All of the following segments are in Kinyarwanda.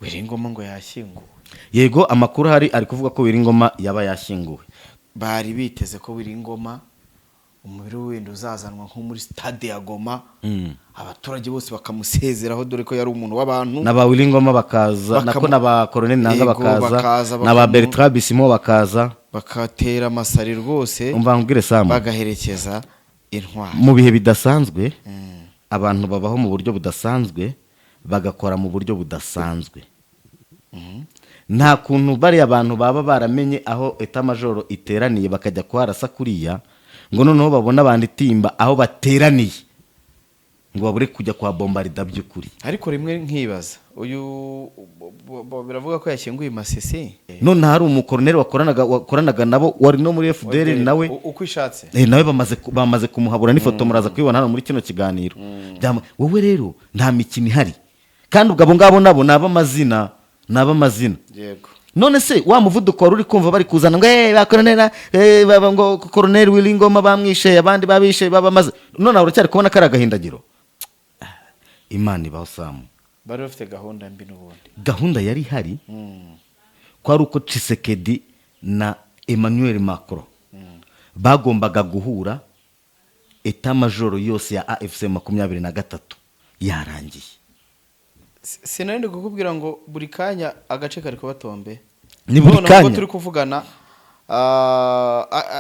Wiringoma ngo yashyinguwe. Yego amakuru hari ari kuvuga ko Wiringoma yaba yashyinguwe. Bari biteze ko Wiringoma umubiri w'indi uzazanwa nko muri stade ya Goma, abaturage bose bakamusezeraho dore ko yari umuntu w'abantu, naba Wiringoma bakaza nako naba Colonel Nanga bakaza naba Bertrand Bisimo bakaza bakatera amasari rwose, umva ngire Sam bagaherekeza intwari mu bihe bidasanzwe. Abantu babaho mu buryo budasanzwe bagakora mu buryo budasanzwe. Nta kuntu bari abantu baba baramenye aho eta majoro iteraniye bakajya kwarasa kuriya ngo noneho babona banditimba aho bateraniye ngo babure kujya kwa bombarda by'ukuri. Ariko rimwe nkibaza uyu biravuga ko yashyinguye Masisi, none hari umukoroneri wakoranaga nabo wari no muri FDL nawe uko ishatse nawe bamaze kumuhabura n'ifoto muraza kwibona hano muri kino kiganiro. Wowe rero nta mikino ihari kandi ubwo abo ngabo nabo naba amazina yego. None se wa muvuduko wari uri kumva bari kuzana ngo bakoronera baba ngo Colonel Wiringoma bamwishe abandi babishe babamaze, none uracyari kubona kari agahindagiro. Imana ibaho Sam, bari bafite gahunda mbi n'ubundi. Gahunda yari hari kwari uko Tshisekedi na Emmanuel Macron bagombaga guhura, eta majoro yose ya AFC 23 yarangiye. Sinarinde kukubwira ngo buri kanya agace kari kubatombe. Ni buri kanya turi kuvugana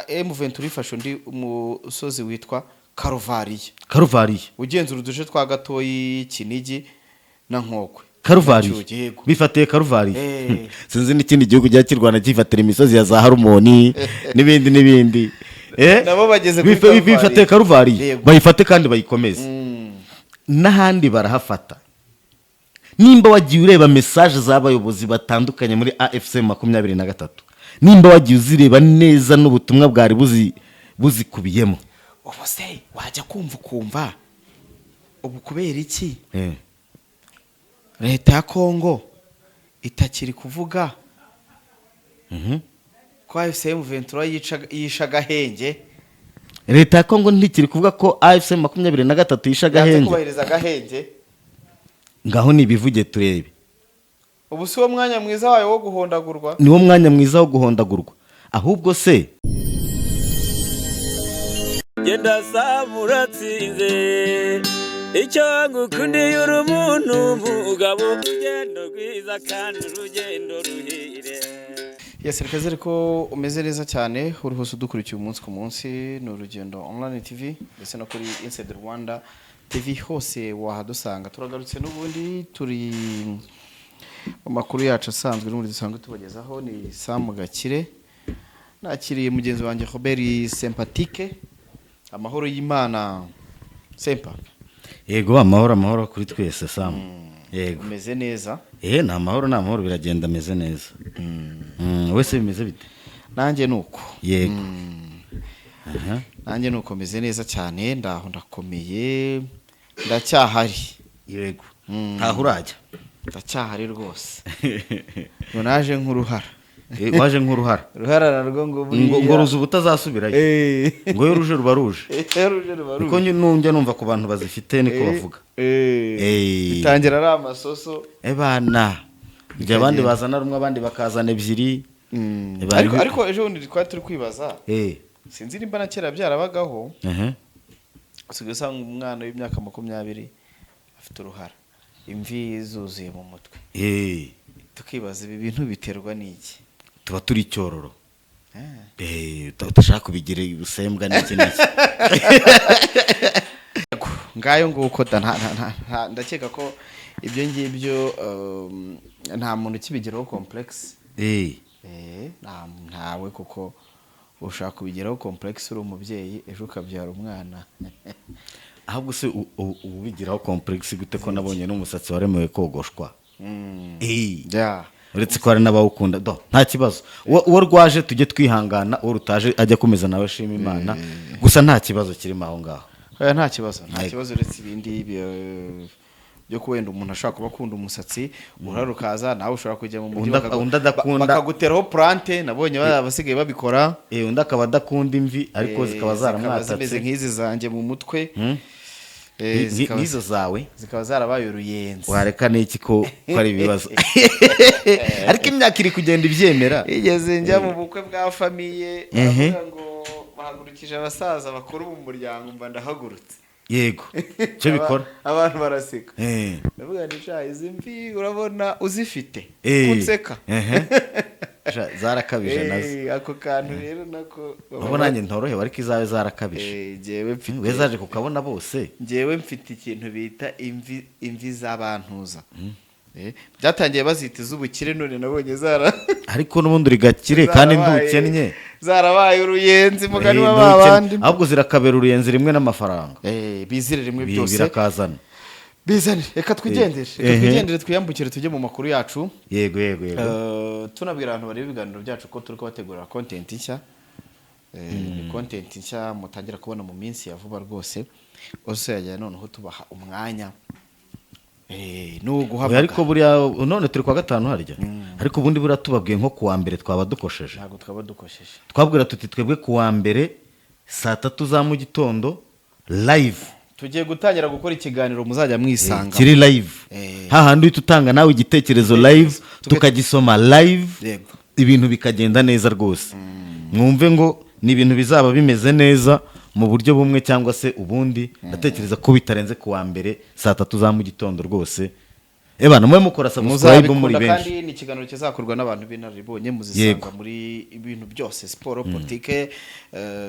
M23 ifashe undi umusozi witwa Karuvariya. Ugenzura uduce twa Gatoyi, Kinigi na Nkokwe. Karuvariya bifatiye Karuvariya. Sinzi n'ikindi gihugu cya Kirwana kifatira imisozi ya za Harumoni n'ibindi. Nabo bageze kuri bifatiye Karuvariya bayifate kandi bayikomeze. N'ahandi barahafata. Nimba wagiye ureba message z'abayobozi batandukanye muri AFC 23, nimba wagiye uzireba neza n'ubutumwa bwari buzikubiyemo, ubu se wajya kumva ubu kubera iki leta ya Kongo itakiri kuvuga ko AFC 23 yisha gahenge? Leta ya Kongo ntikiri kuvuga ko AFC 23 yisha gahenge, kubahiriza gahenge. Ngaho nibivuge turebe. Ubu si wo mwanya mwiza wayo wo guhondagurwa? Ni wo mwanya mwiza wo guhondagurwa. Ahubwo se genda samuratsinze icyo ngukundiye uri umuntu mugabo urugendo rwiza kandi urugendo ruhire. Yasirikaze ariko umeze neza cyane uri hose udukurikiye umunsi ku munsi. Ni Urugendo Online TV ndetse no kuri Inside Rwanda TV hose wahadusanga. Turagarutse n'ubundi turi mu makuru yacu asanzwe n'ubundi dusanzwe tubagezaho. Ni Sam Gakire nakiriye mugenzi wanjye Robert Sympathique. Amahoro y'Imana Sempa. Yego amahoro kuri twese Sam. Yego umeze neza? Nta mahoro biragenda meze neza. Wese bimeze bite? Nanjye nuko. Yego. Nanjye nuko meze neza cyane, ndaho ndakomeye, ndacyahari. Yego. Ntaho urajya? Ndacyahari rwose. Ngo naje nk'uruhara. Waje nk'uruhara. Ruhara narwo ngo ruza ubutazasubirayo. Ngo yo ruje rubaruje. Niko njya numva ku bantu bazifite niko bavuga. Bitangira ari amasoso. Bana. Njye abandi bazana rumwe abandi bakazana ebyiri. Ariko ejo bundi turi kwibaza. Sinzi nimba na kera byarabagaho. Usigaye usanga umwana w'imyaka 20 afite uruhara, imvi zuzuye mu mutwe. Tukibaza ibi bintu biterwa n'iki? Tuba turi cyororo. Utashaka kubigira ubusembwa n'iki n'iki. Ngayo nguko ndakeka ko ibyo ngibyo nta muntu kibigeraho complex. Ntawe kuko ushaka kubigeraho complex uri umubyeyi ejo ukabyara umwana. Ahubwo se ubigiraho complex gute ko nabonye n'umusatsi waremewe kogoshwa? Uretse ko hari n'abawukunda nta kibazo. Uwo rwaje tujye twihangana, uwo rutaje ajya kumeza nawe shima Imana. Gusa nta kibazo kirimo aho ngaho. Nta kibazo uretse ibindi byo kuwenda umuntu ashaka kuba akunda umusatsi urarukaza nawe ushobora kujya mu mujyi bakaguteraho plante. Nabonye abasigaye babikora. Undi akaba adakunda imvi ariko zikaba zaramwatatse zimeze nk'izi zanjye mu mutwe. n'izo zawe zikaba zarabaye uruyenzi. wareka n'iki ko ari ibibazo ariko imyaka iri kugenda ibyemera. igeze njya mu bukwe bwa famiye baravuga ngo bahagurukije abasaza bakuru mu muryango mba ndahagurutse. yego cyo bikora abantu baraseka. ndavuga nti sha izi mvi urabona uzifite Eh. unseka. zarakabije nazo. ako kantu rero nako ubu nanjye ntorohewe ariko izawe zarakabije. njyewe mfite we zaje kukabona bose. njyewe mfite ikintu bita imvi z'abantuza. byatangiye bazita iz'ubukire none nabonye ariko n'ubundi uri gakire kandi ndukennye zarabaye uruyenzi mugani wa babandi. ahubwo zirakabera uruyenzi rimwe n'amafaranga. bizire rimwe byose birakazana. bizane reka twigendere twiyambukire tujye mu makuru yacu. yego tunabwira abantu bareba ibiganiro byacu ko turi kubategurira content nshya. ni content nshya mutangira kubona mu minsi ya vuba rwose. ose yajya noneho tubaha umwanya ariko buriya none turi kwa gatanu harya. ariko ubundi buriya tubabwiye nko kuwa mbere twaba dukosheje. ntabwo twaba dukosheje. twabwira tuti twebwe kuwa mbere 3:00 za mu gitondo live tugiye gutangira gukora ikiganiro muzajya mwisanga kiri live. hahandi uhita utanga nawe igitekerezo live tukagisoma live. ibintu bikagenda neza rwose. mwumve ngo ni ibintu bizaba bimeze neza mu buryo bumwe cyangwa se ubundi. ndatekereza ko bitarenze kuwa mbere 3:00 za mu gitondo rwose. Ebana mwe mukora subscribe muri benshi. kandi ni ikiganiro kizakorwa n'abantu b'inararibonye muzisanga muri ibintu byose siporo politike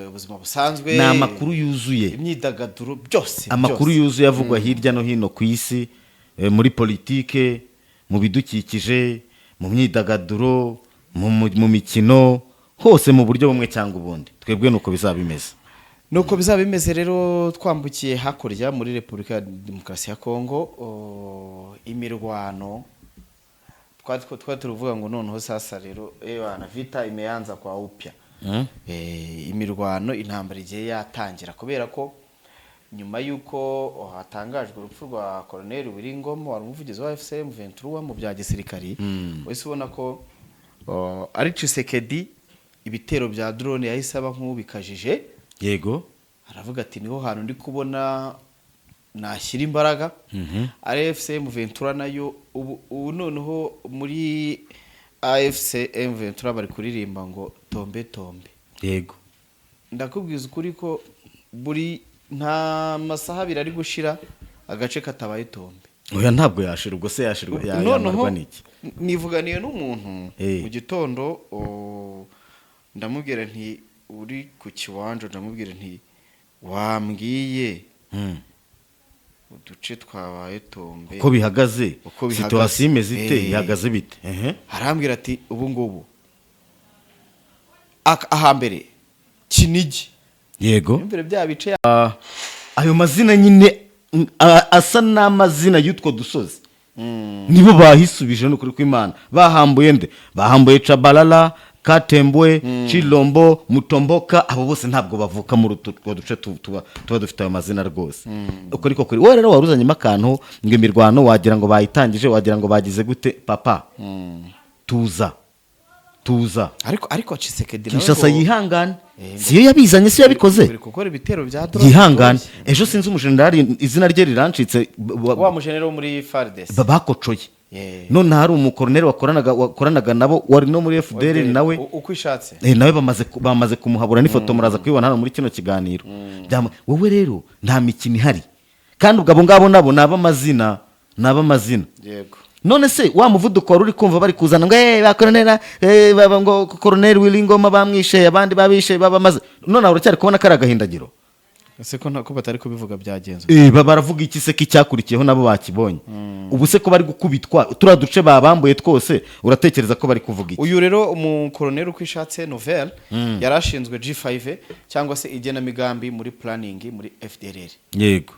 ubuzima busanzwe. ni amakuru yuzuye. imyidagaduro byose. amakuru yuzuye avugwa hirya no hino ku isi muri politike mu bidukikije mu myidagaduro mu mikino hose mu buryo bumwe cyangwa ubundi. twebwe nuko bizaba bimeze. nuko bizaba bimeze rero twambukiye hakurya muri Repubulika ya Demokarasi ya Kongo. Imirwano twari turuvuga ngo noneho sasa rero na vita imeanza kwa upya. Imirwano intambara igiye yatangira kubera ko nyuma yuko hatangajwe urupfu rwa Colonel Wiringoma wari umuvugizi wa FCM 23 mu bya gisirikari. wese ubona ko ari Tshisekedi ibitero bya drone yahise aba nk'ubikajije. yego aravuga ati niho hantu ndi kubona nashyira imbaraga. AFCM 23 nayo ubu noneho muri AFCM 23 bari kuririmba ngo tombe tombe. yego ndakubwiza ukuri ko buri nta masaha abiri ari gushira agace katabaye tombe. oya ntabwo yashira ubwo se yashirwa yamarwa niki. nivuganiye n'umuntu mu gitondo ndamubwira nti uri ku kiwanja ndamubwira nti wambwiye uduce twabaye tombe uko bihagaze situation imeze ite ihagaze bite. arambwira ati ubu ngubu ahambere Kinigi. yego imbere bya bice ayo mazina nyine asa n'amazina y'utwo dusozi nibo bahisubije n'ukuri kw'Imana. bahambuye nde bahambuye Chabalala Katembwe Chilombo Mutomboka abo bose ntabwo bavuka muri utwo duce tuba dufite ayo mazina rwose. uko ariko kuri wowe rero waruzanyemo akantu ngo imirwano wagira ngo bayitangije wagira ngo bagize gute papa. tuza ariko Tshisekedi Kinshasa yihangane siyo yabizanye siyo yabikoze gukora ibitero bya drone. yihangane ejo sinzi umujenerali izina rye rirancitse wa mujenerali wo muri FARDC bakocoye. none hari umukoroneri wakoranaga nabo wari no muri FDL nawe ukwishatse nawe bamaze kumuhabura n'ifoto muraza kwibona hano muri kino kiganiro. wowe rero nta mikino ihari kandi ubwo abo ngabo nabo naba amazina yego. none se wa muvuduko wari uri kumva bari kuzana ngo bakoronera ngo Colonel Wiringoma bamwishe abandi babishe babamaze none uracyari kubona kari agahindagiro. ese ko ntako batari kubivuga byagenze. baravuga iki se kicyakurikiyeho nabo bakibonye. ubu se ko bari gukubitwa turiya duce babambuye twose uratekereza ko bari kuvuga iki. uyu rero umukoroneri ukwishatse Novel yarashinzwe G5 cyangwa se igenamigambi muri planning muri FDLR. yego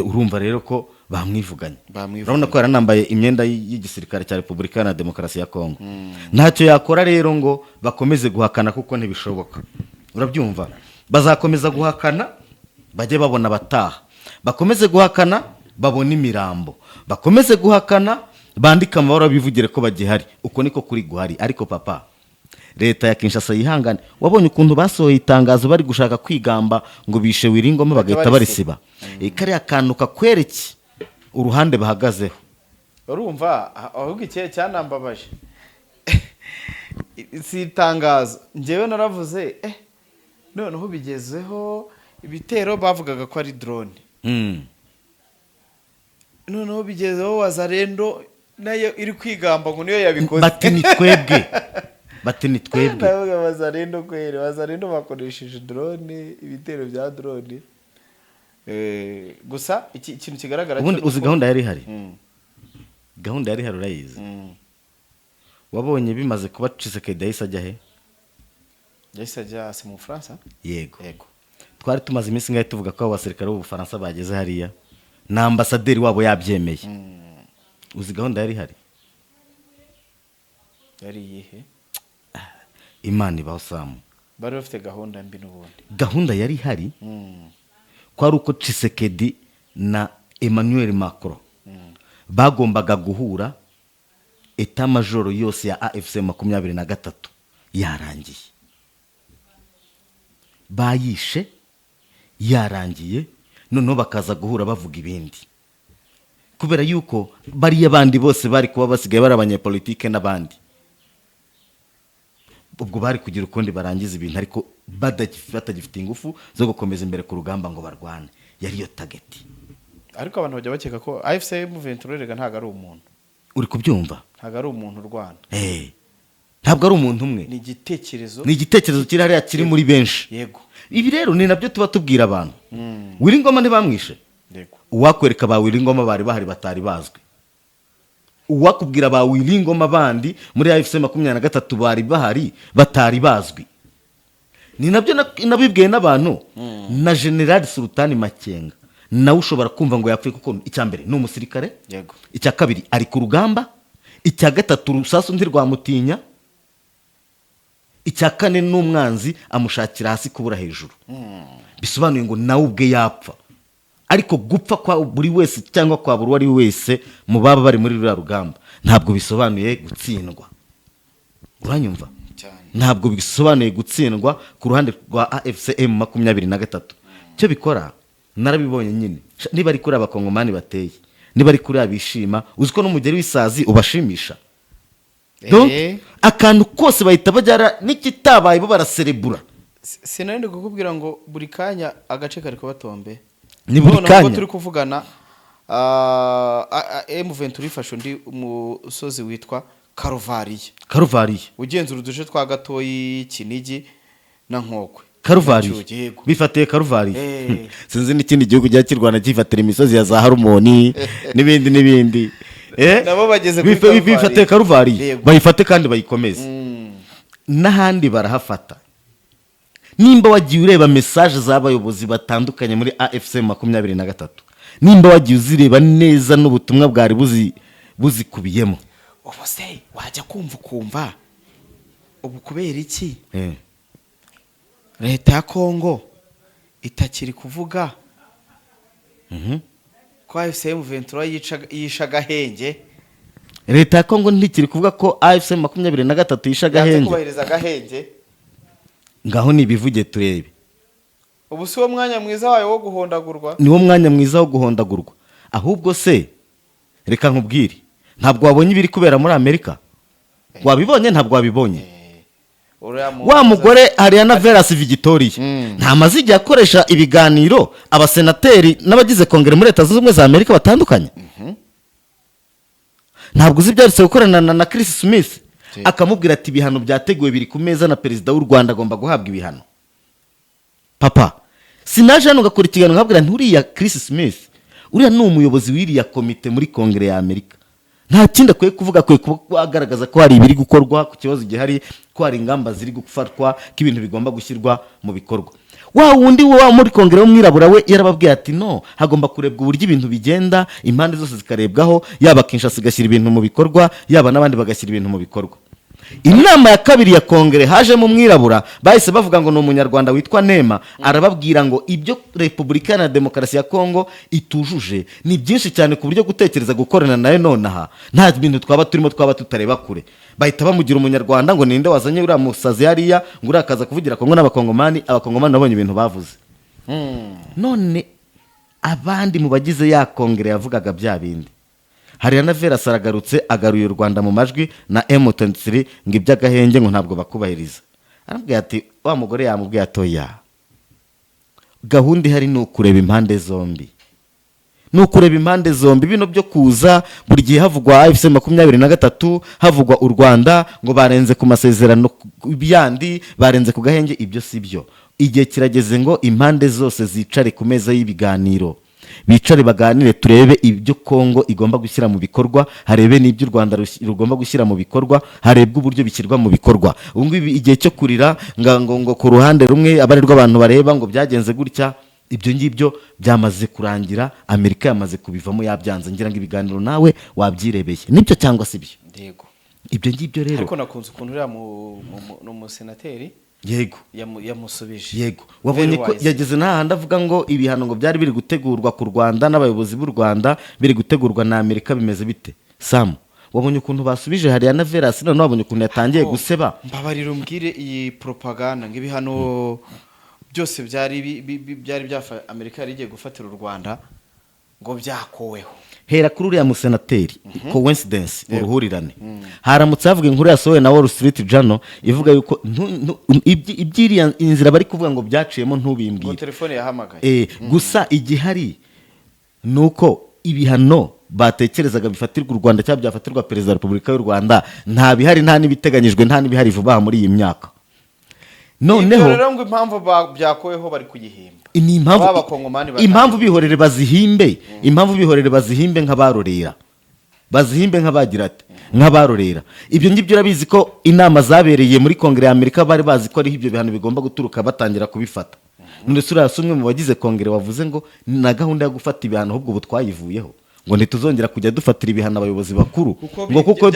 urumva rero ko bamwivuganye. urabona ko yaranambaye imyenda y'igisirikare cya Repubulika ya Demokarasi ya Kongo. ntacyo yakora rero ngo bakomeze guhakana kuko ntibishoboka. urabyumva bazakomeza guhakana bajye babona bataha bakomeze guhakana babona imirambo bakomeze guhakana bandika amabara bivugire ko bagihari. uko niko kuri guhari. ariko papa leta ya Kinshasa yihangane. Wabonye ukuntu basohoye itangazo bari gushaka kwigamba ngo bishe Wiringoma bagahita barisiba. Kariya kantu kakwereke uruhande bahagazeho. urumva ahubwo ikihe cyanambabaje si itangazo njyewe naravuze noneho bigezeho ibitero bavugaga ko ari drone noneho bigezeho Wazalendo nayo iri kwigamba ngo niyo yabikoze bati ni twebwe navuga Wazalendo bakoresheje drone ibitero bya drone gusa ikintu kigaragara ubundi uzi gahunda yari ihari gahunda yari ihari urayizi wabonye bimaze kuba Tshisekedi yahise ajya he yahise ajya mu Bufaransa yego twari tumaze iminsi ngahe tuvuga ko abasirikare b'Ubufaransa bageze hariya na ambasaderi wabo yabyemeye uzi gahunda yari ihari yari iyihe Imana ibaho Samu bari bafite gahunda mbi n'ubundi gahunda yari ihari ko ari uko Tshisekedi na Emmanuel Macron bagombaga guhura eta majoro yose ya AFC 23 yarangiye bayishe yarangiye noneho bakaza guhura bavuga ibindi kubera yuko bari abandi bose bari kuba basigaye bari abanyepolitike n'abandi ubwo bari kugira ukundi barangiza ibintu ariko batagifite ingufu zo gukomeza imbere ku rugamba ngo barwane yari yo target ariko abantu bajya bakeka ko AFC M23 rega ntago ari umuntu uri kubyumva ntago ari umuntu urwana ntabwo ari umuntu umwe ni igitekerezo kiri hariya kiri muri benshi yego ibi rero ni nabyo tuba tubwira abantu Wiringoma ntibamwishe yego uwakwereka ba Wiringoma bari bahari batari bazwi uwakubwira ba Wiringoma bandi muri AFC 23 bari bahari batari bazwi ni nabyo nabibwiye n'abantu na General Sultani Makenga nawe ushobora kumva ngo yapfuye kuko icya mbere ni umusirikare yego icya kabiri ari ku rugamba icya gatatu rusasu ndi rwamutinya icya kane n'umwanzi amushakira hasi kubura hejuru bisobanuye ngo nawe ubwe yapfa ariko gupfa kwa buri wese cyangwa kwa buri wari wese mu baba bari muri rura rugamba ntabwo bisobanuye gutsindwa uranyumva ntabwo bisobanuye gutsindwa ku ruhande rwa AFC M23 cyo bikora narabibonye nyine niba ari kuri abakongomani bateye niba ari kuri abishima uziko n'umugeri w'isazi ubashimisha donc akantu kose bahita bajyara n'ikitabaye bo baraserebura sinarinde kukubwira ngo buri kanya agace kari kubatombe ni buri kanya turi kuvugana M23 ifashe undi umusozi witwa Karuvariye ugenzura uduce twa Gatoyi Kinigi na Nkokwe Karuvariye bifatiye Karuvariye sinzi n'ikindi gihugu cya Kirwana kifatira imisozi ya za Harmoni n'ibindi nabo bageze kuri bifatiye Karuvariye bayifate kandi bayikomeze n'ahandi barahafata nimba wagiye ureba message z'abayobozi batandukanye muri AFC 23 nimba wagiye uzireba neza n'ubutumwa bwari buzikubiyemo ubu se wajya kumva ubu kubera iki leta ya Kongo itakiri kuvuga ko AFC M23 yisha gahenge leta ya Kongo ntikiri kuvuga ko AFC 23 yisha gahenge kubahiriza gahenge ngaho nibivuge turebe ubu si wo mwanya mwiza wayo wo guhondagurwa ni wo mwanya mwiza wo guhondagurwa ahubwo se reka nkubwire ntabwo wabonye ibiri kubera muri Amerika wabibonye ntabwo wabibonye wa mugore Ariana Veras Victoria nta mazijya akoresha ibiganiro abasenateri n'abagize kongere muri Leta Zunze Ubumwe za Amerika batandukanye ntabwo uzi byaretse gukorana na Chris Smith akamubwira ati ibihano byateguwe biri ku meza na perezida w'u Rwanda agomba guhabwa ibihano papa sinaje hano gakora ikiganiro nkabwira nturiya Chris Smith uriya ni umuyobozi w'iriya komite muri kongere ya Amerika nta kindi akwiye kuvuga agaragaza ko hari ibiri gukorwa ku kibazo gihari ko hari ingamba ziri gufatwa ko ibintu bigomba gushyirwa mu bikorwa wa wundi wa muri kongere w'umwirabura we yarababwiye ati no hagomba kurebwa uburyo ibintu bigenda impande zose zikarebwaho yaba Kinshasa igashyira ibintu mu bikorwa yaba n'abandi bagashyira ibintu mu bikorwa inama ya kabiri ya kongere hajemo umwirabura bahise bavuga ngo ni umunyarwanda witwa Nema, arababwira ngo ibyo Repubulika Iharanira Demokarasi ya Kongo itujuje ni byinshi cyane ku buryo gutekereza gukorana nayo nonaha nta bintu twaba tutareba kure. Bahita bamugira umunyarwanda ngo ninde wazanye uriya musazi hariya ngo uriya akaza kuvugira Kongo n'abakongomani nabonye ibintu bavuze. None abandi mu bagize ya kongere yavugaga bya bindi, hariya na Vera saragarutse agaruye u Rwanda mu majwi na M23 ngo iby'agahenge ngo ntabwo bakubahiriza. Arambwira ati wa mugore yamubwiye atoya, gahunda ihari ni ukureba impande zombi, bino byo kuza buri gihe havugwa AFC 23 havugwa u Rwanda ngo barenze ku masezerano byandi, barenze ku gahenge, ibyo sibyo. Igihe kirageze ngo impande zose zicare ku meza y'ibiganiro, bicare baganire, turebe ibyo Kongo igomba gushyira mu bikorwa, harebe n'ibyo u Rwanda rugomba gushyira mu bikorwa, harebwe uburyo bishyirwa mu bikorwa. Ubu ngubu igihe cyo kurira ngo ku ruhande rumwe abarirwa abantu bareba ngo byagenze gutya, ibyo ngibyo byamaze kurangira. Amerika yamaze kubivamo, yabyanze. Ngira ngo ibiganiro nawe wabyirebeye nibyo cyangwa si byo? Yego. Ibyo ngibyo rero ariko nakunze ukuntu uriya mu senateri yego yamusubije. Yego, wabonye ko yageze n'ahandi avuga ngo ibihano ngo byari biri gutegurwa ku Rwanda n'abayobozi b'u Rwanda, biri gutegurwa na Amerika, bimeze bite Sam? Wabonye ukuntu basubije hariya na Veras, none wabonye ukuntu yatangiye guseba. Mbabarira umbwire iyi propaganda ngo ibihano byose byari byafa Amerika yari igiye gufatira u Rwanda ngo byakoweho. Hera kuri uriya musenateri, coincidence, uruhurirane. Haramutse havuga inkuru yasohoye na Wall Street Journal ivuga yuko ibyiriya inzira bari kuvuga ngo byaciyemo ntubimbwire. Telefone yahamagaye. Gusa igihari nuko ibihano batekerezaga bifatirwa u Rwanda cyangwa byafatirwa Perezida wa Repubulika y'u Rwanda nta bihari, nta nibiteganyijwe, nta nibihari vuba muri iyi myaka. Noneho rero ngo impamvu byakoyeho bari kuyihimba. Ni impamvu bihorere bazihimbe, nk'abarorera, bazihimbe nk'abagira ati nk'abarorera. Ibyo ngibyo urabizi ko inama zabereye muri Kongere ya Amerika bari bazi ko ari ibyo bihano bigomba guturuka batangira kubifata. None sura umwe mu bagize Kongere wavuze ngo na gahunda yo gufata ibihano ahubwo ubu twayivuyeho, ngo ntituzongera kujya dufatira ibihano abayobozi bakuru, ngo kuko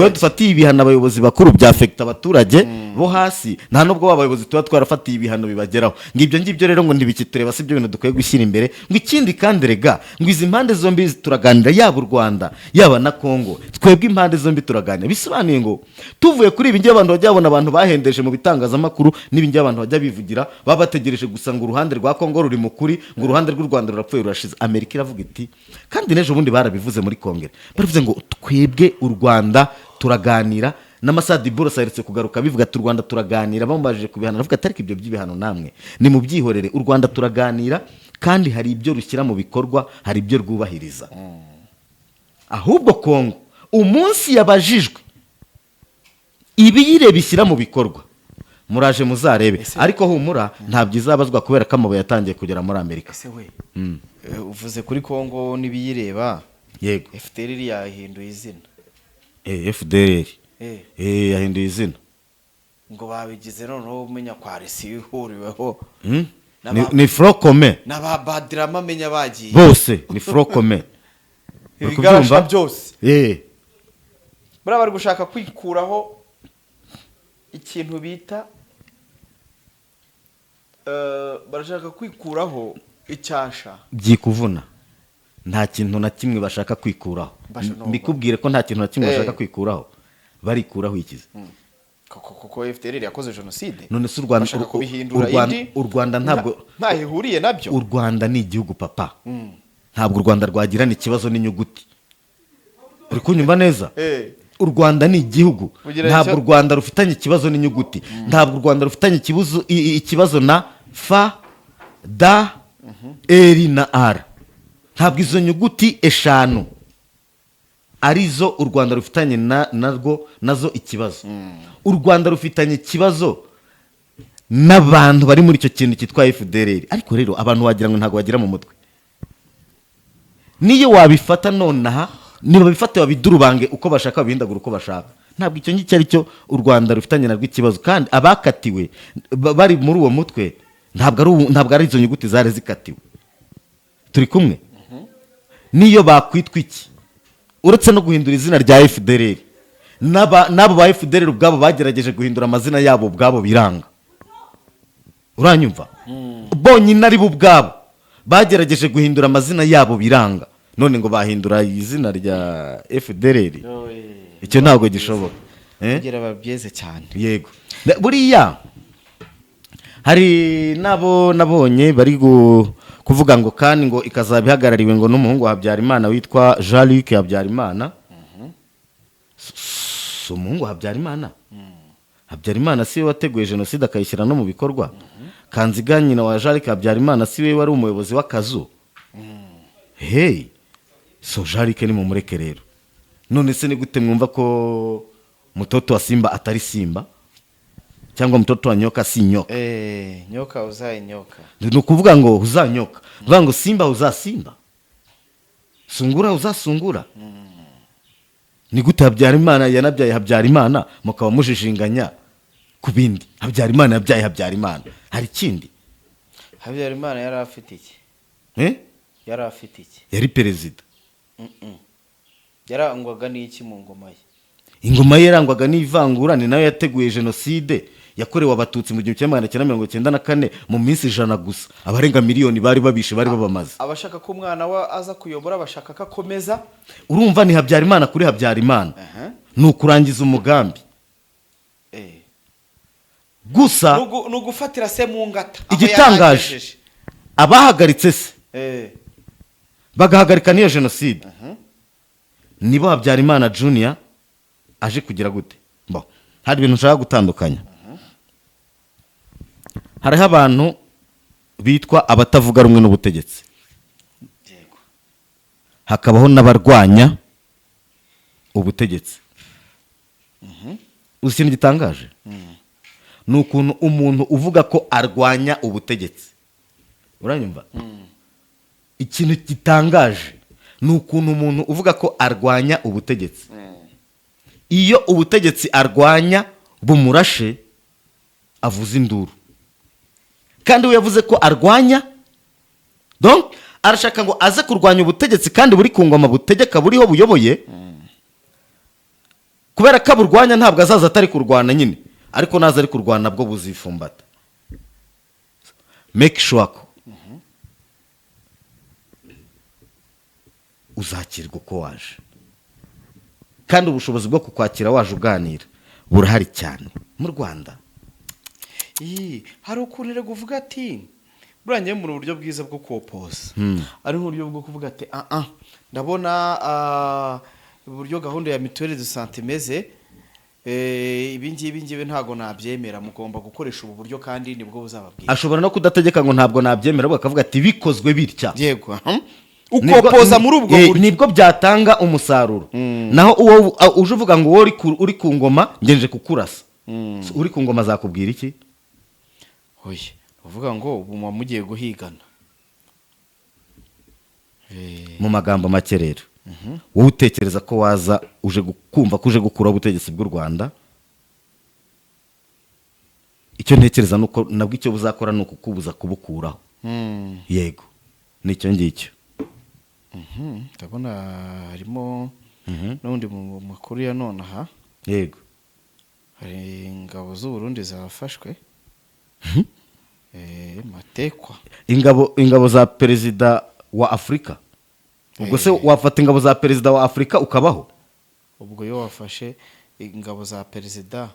dufatiye ibihano abayobozi bakuru byafekta abaturage bo hasi, nta nubwo abayobozi tuba twarafatiye ibihano bibageraho. Ngibyo ngibyo rero ngo ntibikitureba, si byo bintu dukwiye gushyira imbere. Ngo ikindi kandi rega ngo izi impande zombi turaganira, yaba u Rwanda yaba na Kongo, twebwe impande zombi turaganira. Bisobanuye ngo tuvuye kuri ibi ngiye abantu bajya babona abantu bahendeje mu bitangazamakuru n'ibi ngiye abantu bajya bivugira, baba bategereje gusa ngo uruhande rwa Kongo ruri mu kuri, ngo uruhande rw'u Rwanda rurapfuye rurashize. Amerika iravuga iti, kandi n'ejo bundi barabivuze muri Kongere, baravuze ngo twebwe u Rwanda turaganira. N'amasadi Boros aherutse kugaruka bivuga ati u Rwanda turaganira, bamubajije ku bihano, aravuga ati ariko ibyo by'ibihano namwe ni mu byihorere, u Rwanda turaganira kandi hari ibyo rushyira mu bikorwa, hari ibyo rwubahiriza. Ahubwo Kongo umunsi yabajijwe ibiyire bishyira mu bikorwa, muraje muzarebe, ariko humura nta byizabazwa kubera ko amabuye yatangiye kugera muri Amerika. Ese we uvuze kuri Kongo n'ibiyireba, yego FDLR yahinduye izina. FDLR yahinduye izina, ngo babigize noneho umenya kwa Resi ihuriweho ni Front Commun n'aba Badrama menya bagiye bose, ni Front Commun. Ibigarasha byose bura bari gushaka kwikuraho ikintu bita barashaka kwikuraho icyasha byikuvuna. Nta kintu na kimwe bashaka kwikuraho, mbikubwire ko nta kintu na kimwe bashaka kwikuraho, barikuraho ikize kuko FDLR yakoze genocide. None se u Rwanda ntabwo ntahihuriye nabyo. U Rwanda ni igihugu papa, ntabwo u Rwanda rwagirana ikibazo n'inyuguti. Uri kunyumva neza? U Rwanda ni igihugu, ntabwo u Rwanda rufitanye ikibazo n'inyuguti, ntabwo u Rwanda rufitanye ikibazo na fa da eri na ara. Ntabwo izo nyuguti eshanu arizo u Rwanda rufitanye nazo ikibazo. U Rwanda rufitanye ikibazo n'abantu bari muri icyo kintu cyitwa FDLR. Ariko rero abantu wagira ngo ntabwo bagira mu mutwe. Niyo wabifata nonaha, niba bifate babidurubange uko bashaka, babihindagura uko bashaka, ntabwo icyo ngicyo ari cyo u Rwanda rufitanye narwo ikibazo. Kandi abakatiwe bari muri uwo mutwe ntabwo ari izo nyuguti zari zikatiwe. Turi kumwe? Niyo bakwitwa iki uretse no guhindura izina rya FDLR, n'abo ba FDLR ubwabo bagerageje guhindura amazina yabo ubwabo biranga. Uranyumva? Bonyine ari bo ubwabo bagerageje guhindura amazina yabo biranga, none ngo bahindura izina rya FDLR. Icyo ntabwo gishoboka. kugira babyeze cyane. Yego, buriya hari nabo nabonye bari kuvuga ngo kandi ngo ikazaba ihagarariwe ngo n'umuhungu wa Habyarimana witwa Jean-Luc Habyarimana. So umuhungu wa Habyarimana, Habyarimana si we wateguye jenoside akayishyira no mu bikorwa. Kanziga nyina wa Jean-Luc Habyarimana si we wari umuyobozi w'akazu. Hey, so Jean-Luc ni mumureke rero. None se ni gute mwumva ko mtoto wa Simba atari Simba cyangwa mtoto wa nyoka si nyoka? Nyoka uzaye nyoka. Ni ukuvuga ngo uzanyoka, vuga ngo Simba uzasimba, sungura uzasungura. Ni gute Habyarimana yanabyaye Habyarimana mukaba mujijinganya ku bindi? Habyarimana yabyaye Habyarimana, hari kindi? Habyarimana yari afite iki? Yari afite iki? Yari perezida. Yarangwaga n'iki mu ngoma ye? Ingoma ye yarangwaga n'ivangura, ni nayo yateguye jenoside yakorewe abatutsi mu 1994 mu minsi 100 gusa. Abarenga miliyoni bari babishe, bari babamaze. Abashaka ko umwana wa aza kuyobora, bashaka kakomeza. Urumva ni Habyarimana kuri Habyarimana. Ni ukurangiza umugambi. Gusa nugufatira se mu ngata. Igitangaje, abahagaritse se bagahagarika niyo jenoside, nibo Habyarimana Junior aje kugira gute? Hari ibintu nshaka gutandukanya. Hariho abantu bitwa abatavuga rumwe n'ubutegetsi, hakabaho n'abarwanya ubutegetsi. Uzi ikintu gitangaje? Ni ukuntu umuntu uvuga ko arwanya ubutegetsi, uranyumva? Ikintu gitangaje ni ukuntu umuntu uvuga ko arwanya ubutegetsi, iyo ubutegetsi arwanya bumurashe avuza induru, kandi we yavuze ko arwanya, donc arashaka ngo aze kurwanya ubutegetsi kandi buri ku ngoma butegeka buriho buyoboye. Kubera ko aburwanya ntabwo azaza atari kurwana nyine, ariko naza ari kurwana bwo buzifumbata. Make sure ko uzakirwa uko waje, kandi ubushobozi bwo kukwakira waje uganira burahari cyane mu Rwanda. Hari ukuntu rero kuvuga ati burangiye mu buryo bwiza bwo kopoza, ari nk'uburyo bwo kuvuga ati ndabona uburyo gahunda ya mituelle de santé meze, ibingibi ntago nabyemera, mugomba gukoresha ubu buryo kandi nibwo buzababwira. Ashobora no kudategeka ngo ntabwo nabyemera, bakavuga ati bikozwe bitya. Yego, ukopoza muri ubwo buryo nibwo byatanga umusaruro. Naho uwo uje uvuga ngo uri ku ngoma ngenje kukurasa, uri ku ngoma zakubwira iki? Oye, uvuga ngo ubu mugiye guhigana. Mu magambo make rero, wowe utekereza ko waza uje kumva ko uje gukuraho ubutegetsi bw'u Rwanda? Icyo ntekereza nuko nabwo icyo buzakora ni ukukubuza kubukuraho. Yego, nicyo ngicyo. Ndabona harimo n'undi mu makuru ya none aha. Yego, hari ingabo z'u Burundi zafashwe. Matekwa ingabo za perezida wa Afrika. Ubwo se wafata ingabo za perezida wa Afrika ukabaho? Ubwo yo wafashe ingabo za perezida,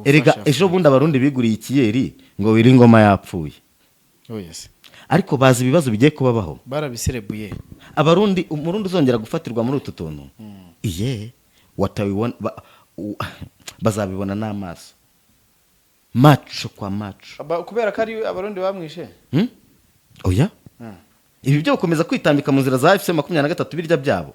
erega ejo bundi abarundi biguriye ikiyeri ngo wiri ngoma yapfuye. Yes, ariko bazi ibibazo bigiye kubabaho, barabiserebuye. Abarundi umurundi uzongera gufatirwa muri utu tuntu, watawibona bazabibona n'amaso, macho kwa macho, kubera ko ari abarundi bamwishe. Oya, ibi byo gukomeza kwitambika mu nzira za FC23 birya byabo.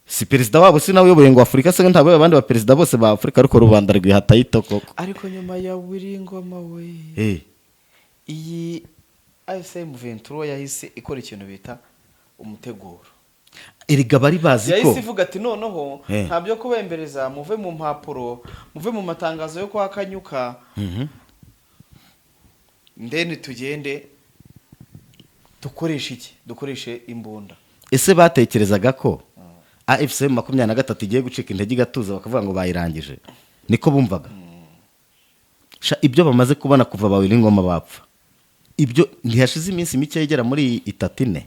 Si perezida wabo si nawe uyoboye ngo Afrika se ntabwo abandi ba perezida bose ba Afrika, ariko rubanda rwihataye koko. Ariko nyuma ya Wiringoma we, iyi AFC/M23 yahise ikora ikintu bita umuteguro. Erega bari bazi ko yahise ivuga ati noneho ntabyo kubembereza, muve mu mpapuro, muve mu matangazo yo kwa Kanyuka, ndeni tugende dukoreshe iki? Dukoreshe imbunda. Ese batekerezaga ko AFC 23 igiye gucika intege igatuza bakavuga ngo bayirangije niko bumvaga. Ibyo bamaze kubona kuva ba Wiringoma bapfa, ibyo ntihashize iminsi mike yegera muri 3-4,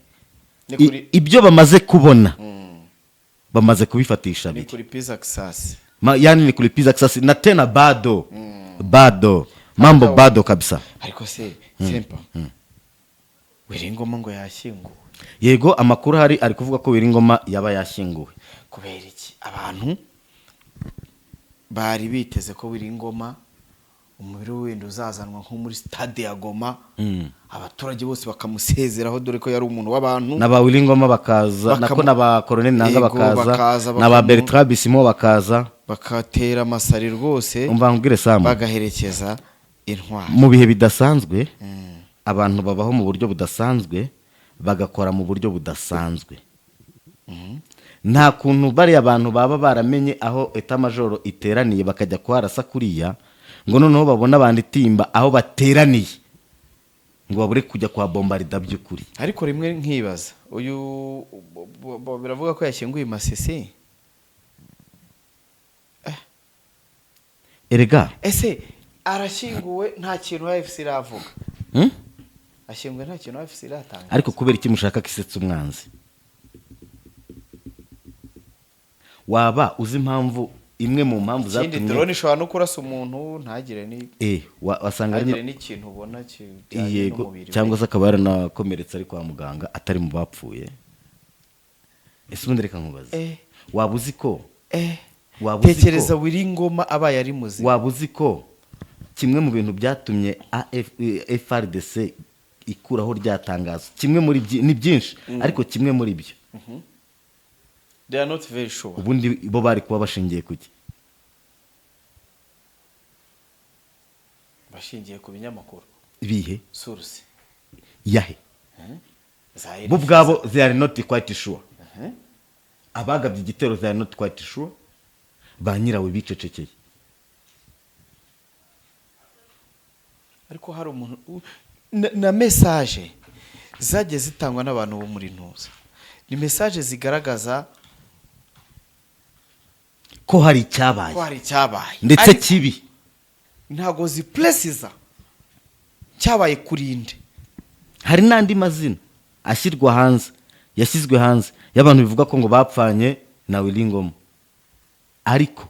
ibyo bamaze kubona bamaze kubifatisha ni kuri pizza kisasi yani ni kuri pizza kisasi na tena bado mambo bado kabisa. Ariko se Sempa Wiringoma ngo yashyinguwe. Yego amakuru hari ari kuvuga ko Wiringoma yaba yashyinguwe. Kubera iki abantu bari biteze ko Wiringoma umubiri wenda uzazanwa nko muri stade ya Goma, abaturage bose bakamusezeraho dore ko yari umuntu w'abantu, na ba Wiringoma bakaza nako na ba Colonel Nanga bakaza na ba Bertrand Bisimwa bakaza bakatera amasari rwose, umva ngire Sam bagaherekeza intwari mu bihe bidasanzwe. Abantu babaho mu buryo budasanzwe bagakora mu buryo budasanzwe. Nta kuntu bari abantu baba baramenye aho eta majoro iteraniye bakajya kwarasa kuriya ngo noneho babona abandi timba aho bateraniye ngo babure kujya kwa bombarida by'ukuri. Ariko rimwe nkibaza uyu biravuga ko yashyinguye Masisi. Erega ese arashyinguwe nta kintu AFC iravuga? Ashyinguwe nta kintu AFC iratanga. Ariko kubera iki mushaka kisetsa umwanzi? Waba uzi impamvu imwe mu mpamvu zatumye ikindi drone ishobora no kurasa umuntu ntagire ni wasanga ari n'ikintu ubona yego cyangwa se akaba yaranakomeretse ari kwa muganga atari mu bapfuye. Ese ubundi reka nkubaze, waba uzi ko tekereza Wiringoma abaye ari muzima, waba uzi ko kimwe mu bintu byatumye FRDC ikuraho ryatangazo, kimwe muri ni byinshi ariko kimwe muri byo they are not very sure, ubundi bo bari kuba bashingiye kuki? Bashingiye ku binyamakuru bihe source yahe bo bwabo they are not quite sure. Abagabye igitero they are not quite sure, ba nyirawe bicecekeye. Ariko hari umuntu na message zagiye zitangwa n'abantu bo muri Ntuza, ni message zigaragaza ko hari icyabaye, ndetse kibi, ntago ziplesiza cyabaye kurinde. Hari nandi mazina ashyirwa hanze, yashyizwe hanze y'abantu bivuga ko ngo bapfanye na Wiringoma, ariko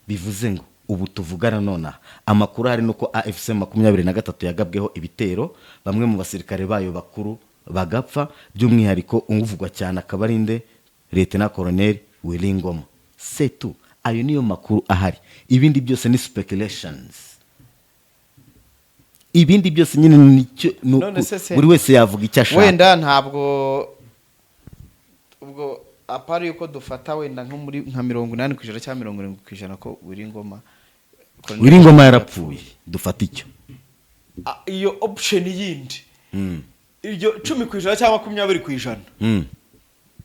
bivuze ngo ubu tuvugana nona amakuru hari nuko AFC 23 yagabweho ibitero, bamwe mu basirikare bayo bakuru bagapfa, by'umwihariko unguvugwa cyane akabarinde Lieutenant Colonel Wiringoma. Setu ayo niyo makuru ahari, ibindi byose ni speculations, ibindi byose nyine nicyo buri wese yavuga icyo ashaka. Wenda ntabwo ubwo apari yuko dufata wenda nko muri nka 80% cyangwa 70% ko Wiringoma yarapfuye, dufata icyo iyo option yindi iryo 10% cyangwa 20%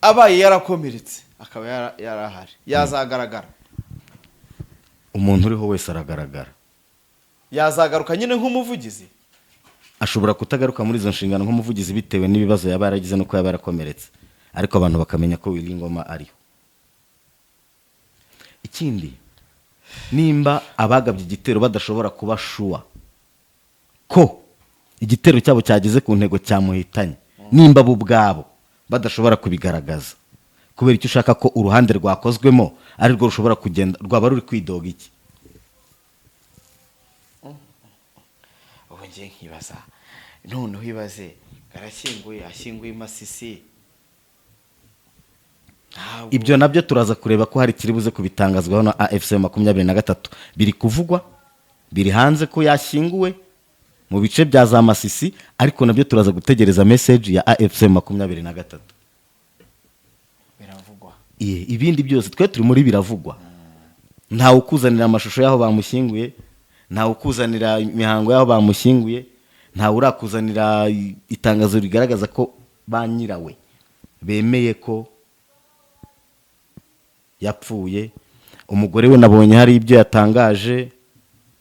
abaye yarakomeretse akaba yarahari yazagaragara. Umuntu uriho wese aragaragara, yazagaruka nyine nk'umuvugizi, ashobora kutagaruka muri izo nshingano nk'umuvugizi bitewe n'ibibazo yaba yaragize no ko yaba yarakomeretse, ariko abantu bakamenya ko Wiringoma ariho. Ikindi, nimba abagabye igitero badashobora kuba sure ko igitero cyabo cyageze ku ntego cyamuhitanye, nimba bo ubwabo badashobora kubigaragaza, kubera icyo ushaka ko uruhande rwakozwemo ari rwo rushobora kugenda rwaba ruri kwidoga iki? ubu ngiye nkibaza noneho ibaze ashyinguye Masisi. Ibyo nabyo turaza kureba ko hari kiribuze kubitangazwaho na AFC 23 biri kuvugwa, biri hanze ko yashyinguwe mu bice bya za Masisi, ariko nabyo turaza gutegereza message ya AFC 23 biravugwa. Ibindi byose twe turi muri biravugwa. Nta ukuzanira amashusho yaho bamushyinguye, nta ukuzanira imihango yaho bamushyinguye, nta urakuzanira itangazo rigaragaza ko banyirawe bemeye ko yapfuye. Umugore we nabonye hari ibyo yatangaje,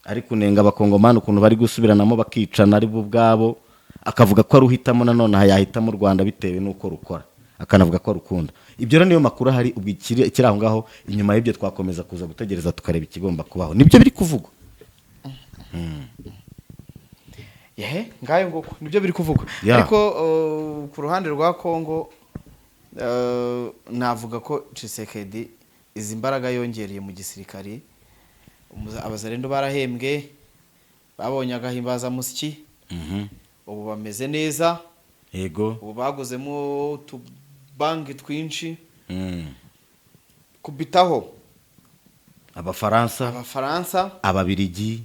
ariko nenga abakongomani ukuntu bari gusubiranamo bakicana ari bo ubwabo, akavuga ko aruhitamo nanone yahitamo u Rwanda bitewe nuko rukora. akanavuga ko arukunda. Ibyo rero niyo makuru ahari, ubwo kiri aho ngaho, inyuma y'ibyo twakomeza kuza gutegereza tukareba ikigomba kubaho, nibyo biri kuvugwa. yehe ngayo nguko nibyo biri kuvugwa. Yeah. Ariko ku ruhande rwa Kongo navuga ko Tshisekedi izi mbaraga yongereye mu gisirikari, abazarendo barahembwe, babonye agahimbaza musyi, ubu bameze neza, yego ubu baguzemo utubanki twinshi, kubitaho Abafaransa, Ababirigi,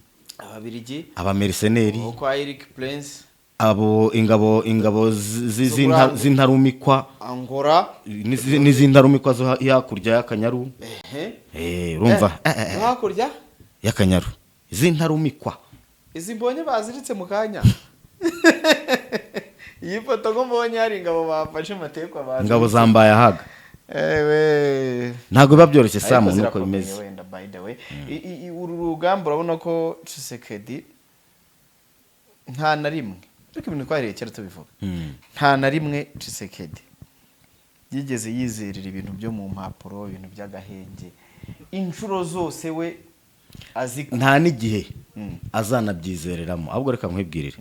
Abamerceneri, kwa Eric Prince, abo ingabo z'intarumikwa, Angola n'iz'intarumikwa zo hakurya y'Akanyaru. Urumva hakurya y'Akanyaru z'intarumikwa, izi mbonye baziritse mu kanya. Iyi foto ngo mbonye hari ingabo bafashe matekwa bazi, ingabo zambaye ahaga. Ntabwo biba byoroshye Samu nuko bimeze. Wenda by the way uru rugamba urabona ko Tshisekedi nta na rimwe, ariko ibintu twarekera tubivuga, nta na rimwe Tshisekedi yigeze yizerera ibintu byo mu mpapuro, ibintu by'agahenge. Inshuro zose we azi nta n'igihe azanabyizereramo. Ahubwo reka nkwibwirire,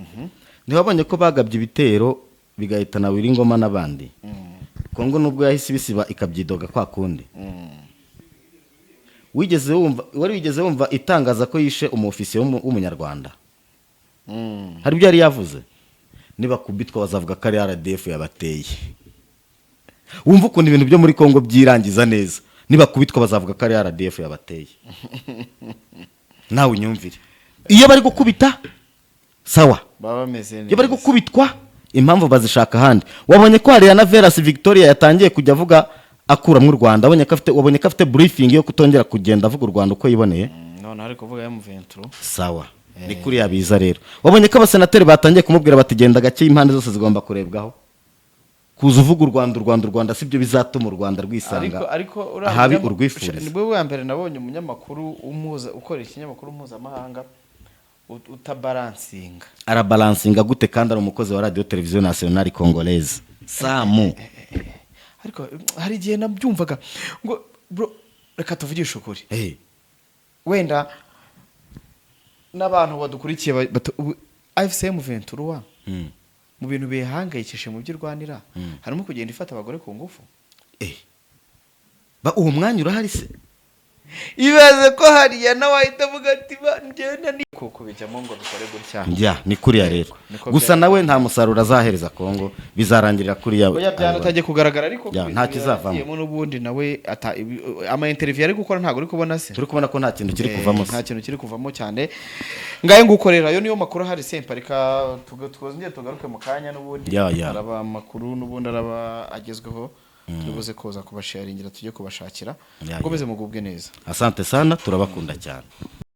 ntibabonye ko bagabye ibitero bigahitana Wiringoma n'abandi. Kongo nubwo yahise bisiba ikabyidoga kwa kundi. Wari wigeze wumva itangaza ko yishe umufisiye w'umunyarwanda? Hari ibyo yari yavuze, niba kubitwa bazavuga ko ari RDF yabateye. Wumva ukuntu ibintu byo muri Kongo byirangiza neza, niba kubitwa bazavuga ko ari RDF yabateye. Nawe unyumvire, iyo bari gukubita sawa, baba bameze neza, iyo bari gukubitwa impamvu bazishaka handi. Wabonye ko hari na Veras Victoria yatangiye kujya avuga akura mu Rwanda, wabonye ko afite briefing yo kutongera kugenda avuga u Rwanda uko yiboneye. none ari kuvuga M23 sawa, ni kuri yabiza rero. Wabonye ko abasenateri batangiye kumubwira bati genda gake, impande zose zigomba kurebwaho, kuza uvuga u Rwanda sibyo bizatuma u Rwanda rwisanga ariko ahabi urwifuriza. Nibwo bwa mbere nabonye umunyamakuru ukora ikinyamakuru mpuzamahanga utabalansinga. Arabalansinga gute kandi ari umukozi wa Radio Television Nationale Congolaise Samu? Ariko hari igihe nabyumvaga ngo bro, reka tuvugishe ukuri, wenda n'abantu badukurikiye AFCM 23 mu bintu bihangayikishe mu by'Irwanira harimo kugenda ifata abagore ku ngufu. Uwo mwanya urahari se? Ibaze ko hariya nawe ahita avuga ati njyana ni kuko bijyamo ngo dukore gutya. Ni kuriya rero. Gusa nawe nta musaruro azahereza Kongo, bizarangirira kuriya. Oya byaratajye kugaragara, ariko nta kizavamo. Yemo n'ubundi nawe ama interview ari gukora ntago uri kubona se. Turi kubona ko nta kintu kiri kuvamo. Nta kintu kiri kuvamo cyane. Ngaye ngukorera yo niyo makuru hari sempa, reka twozongeye tugaruke mu kanya n'ubundi. Araba makuru n'ubundi araba agezweho. Tubuze koza kubasharingira tujye kubashakira. Ngomeze mugubwe neza. Asante sana, turabakunda cyane.